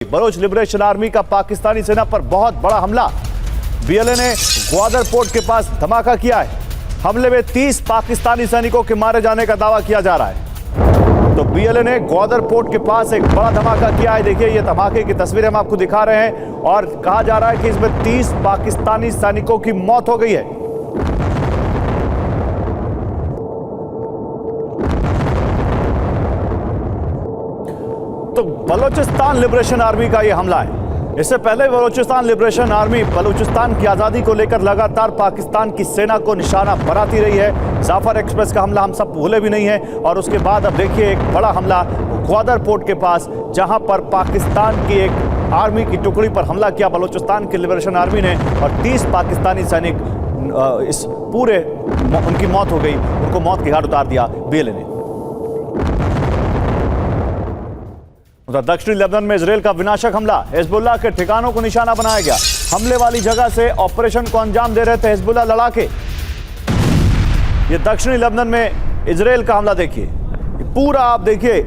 Bloch liberation army का पाकिस्तानी सेना पर बहुत बड़ा हमला। बीएलए ने ग्वादर पोर्ट के पास धमाका किया है। हमले में 30 पाकिस्तानी सैनिकों के मारे जाने का दावा किया जा रहा है। तो बीएलए ने ग्वादर पोर्ट के पास एक बड़ा धमाका किया है। देखिए, ये धमाके की तस्वीरें हम आपको दिखा रहे हैं और कहा जा रहा है कि इसमें 30 पाकिस्तानी सैनिकों की मौत हो गई है। तो बलूचिस्तान लिबरेशन आर्मी का यह हमला है। इससे पहले बलूचिस्तान लिबरेशन आर्मी बलूचिस्तान की आजादी को लेकर लगातार पाकिस्तान की सेना को निशाना बनाती रही है। जाफर एक्सप्रेस का हमला हम सब भूले भी नहीं है। और उसके बाद अब देखिए एक बड़ा हमला ग्वादर पोर्ट के पास, जहां पर पाकिस्तान की एक आर्मी की टुकड़ी पर हमला किया बलूचिस्तान की लिबरेशन आर्मी ने और 30 पाकिस्तानी सैनिक इस पूरे उनकी मौत हो गई। उनको मौत के घाट उतार दिया बीएलए ने। दक्षिणी लेबनान में इजरायल का विनाशक हमला, हिजबुल्लाह के ठिकानों को निशाना बनाया गया। हमले वाली जगह से ऑपरेशन को अंजाम दे रहे थे हिजबुल्लाह लड़ाके। ये दक्षिणी लेबनान में इजरायल का हमला देखिए, पूरा आप देखिए,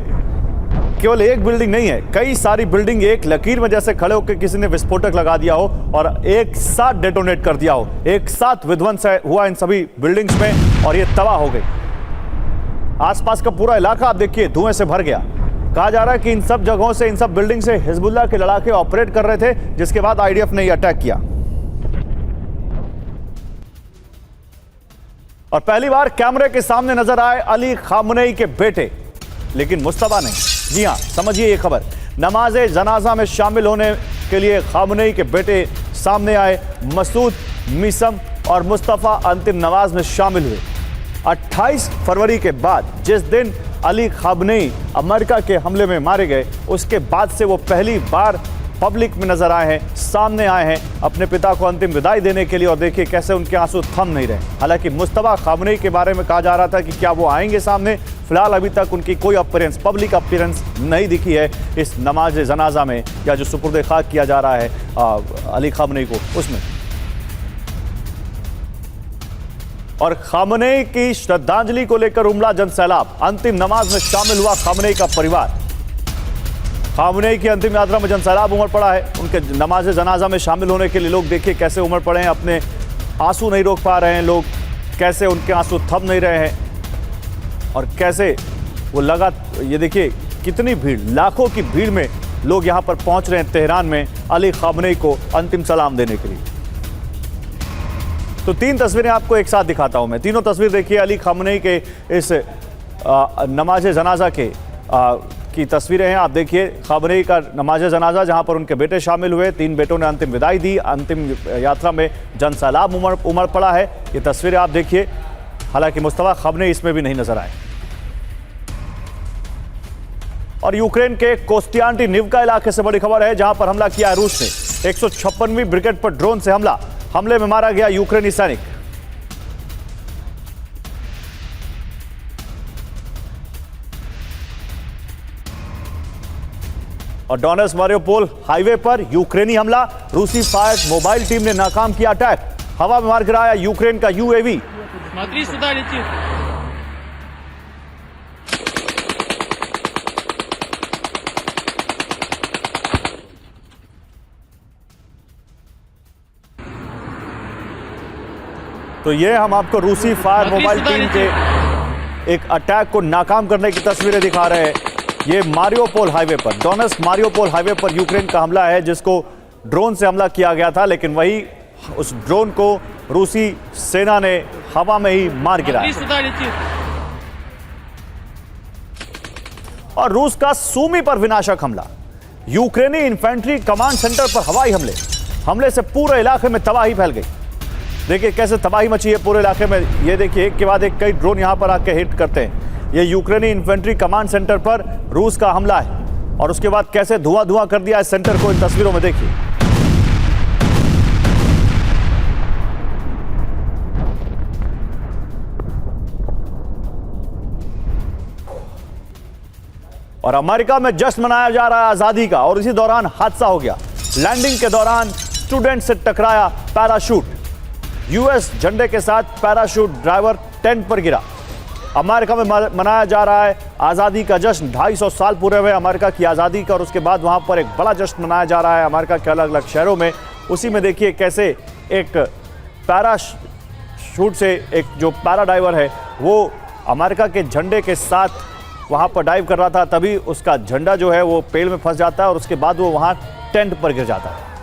केवल एक बिल्डिंग नहीं है, कई सारी बिल्डिंग एक लकीर में जैसे खड़े होकर किसी ने विस्फोटक लगा दिया हो और एक साथ डेटोनेट कर दिया हो। एक साथ विध्वंस हुआ इन सभी बिल्डिंग्स में और ये तबाह हो गई। आसपास का पूरा इलाका आप देखिए धुएं से भर गया। कहा जा रहा है कि इन सब जगहों से, इन सब बिल्डिंग से हिजबुल्लाह के लड़ाके ऑपरेट कर रहे थे, जिसके बाद आईडीएफ ने अटैक किया। और पहली बार कैमरे के सामने नजर आए अली खामनेई के बेटे, लेकिन मुस्तफा नहीं। जी हां, समझिए ये खबर। नमाज जनाजा में शामिल होने के लिए खामनेई के बेटे सामने आए। मसूद, मीसम और मुस्तफा अंतिम नमाज में शामिल हुए। 28 फरवरी के बाद, जिस दिन अली खामनेई अमेरिका के हमले में मारे गए, उसके बाद से वो पहली बार पब्लिक में नजर आए हैं, सामने आए हैं अपने पिता को अंतिम विदाई देने के लिए। और देखिए कैसे उनके आंसू थम नहीं रहे। हालांकि मुस्तफा खामनेई के बारे में कहा जा रहा था कि क्या वो आएंगे सामने। फिलहाल अभी तक उनकी कोई अपीयरेंस, पब्लिक अपीयरेंस नहीं दिखी है इस नमाज जनाजा में, या जो सुपुर्द खाक किया जा रहा है अली खामनेई को, उसमें। और खामनेई की श्रद्धांजलि को लेकर उमड़ा जन सैलाब। अंतिम नमाज में शामिल हुआ खामनेई का परिवार। खामनेई की अंतिम यात्रा में जन सैलाब उमड़ पड़ा है। उनके नमाज जनाजा में शामिल होने के लिए लोग देखिए कैसे उमड़ पड़े हैं। अपने आंसू नहीं रोक पा रहे हैं लोग, कैसे उनके आंसू थम नहीं रहे हैं और कैसे वो लगा। ये देखिए कितनी भीड़, लाखों की भीड़ में लोग यहां पर पहुंच रहे हैं तेहरान में अली खामनेई को अंतिम सलाम देने के लिए। तो 3 तस्वीरें आपको एक साथ दिखाता हूं मैं। तीनों तस्वीर देखिए अली खामनेई के इस नमाज जनाजा की तस्वीरें हैं। आप देखिए खामनेई का नमाज जनाजा, जहां पर उनके बेटे शामिल हुए। 3 बेटों ने अंतिम विदाई दी। अंतिम यात्रा में जन सैलाब उमड़ पड़ा है। ये तस्वीरें आप देखिए। हालांकि मुस्तफा खामनेई इसमें भी नहीं नजर आए। और यूक्रेन के कोस्टियांटिनिवका इलाके से बड़ी खबर है, जहां पर हमला किया है रूस ने। 156वीं ब्रिगेड पर ड्रोन से हमला। हमले में मारा गया यूक्रेनी सैनिक। और डोनेट्स्क मारियोपोल हाईवे पर यूक्रेनी हमला। रूसी फायर मोबाइल टीम ने नाकाम किया अटैक। हवा में मार गिराया यूक्रेन का यूएवी। तो ये हम आपको रूसी फायर मोबाइल टीम के एक अटैक को नाकाम करने की तस्वीरें दिखा रहे हैं। ये मारियोपोल हाईवे पर, डोनेट्स्क मारियोपोल हाईवे पर यूक्रेन का हमला है, जिसको ड्रोन से हमला किया गया था, लेकिन वही उस ड्रोन को रूसी सेना ने हवा में ही मार गिराया। और रूस का सूमी पर विनाशक हमला। यूक्रेनी इन्फेंट्री कमांड सेंटर पर हवाई हमले से पूरे इलाके में तबाही फैल गई। देखिए कैसे तबाही मची है पूरे इलाके में। ये देखिए एक के बाद एक कई ड्रोन यहां पर आके हिट करते हैं। ये यूक्रेनी इन्फेंट्री कमांड सेंटर पर रूस का हमला है और उसके बाद कैसे धुआं कर दिया इस सेंटर को, इन तस्वीरों में देखिए। और अमेरिका में जश्न मनाया जा रहा है आजादी का, और इसी दौरान हादसा हो गया। लैंडिंग के दौरान स्टूडेंट से टकराया पैराशूट। यूएस झंडे के साथ पैराशूट ड्राइवर टेंट पर गिरा। अमेरिका में मनाया जा रहा है आज़ादी का जश्न। 250 साल पूरे हुए अमेरिका की आज़ादी का और उसके बाद वहाँ पर एक बड़ा जश्न मनाया जा रहा है अमेरिका के अलग अलग शहरों में। उसी में देखिए कैसे एक पैराशूट से एक जो पैराडाइवर है वो अमेरिका के झंडे के साथ वहाँ पर डाइव कर रहा था, तभी उसका झंडा जो है वो पेड़ में फंस जाता है और उसके बाद वो वहाँ टेंट पर गिर जाता है।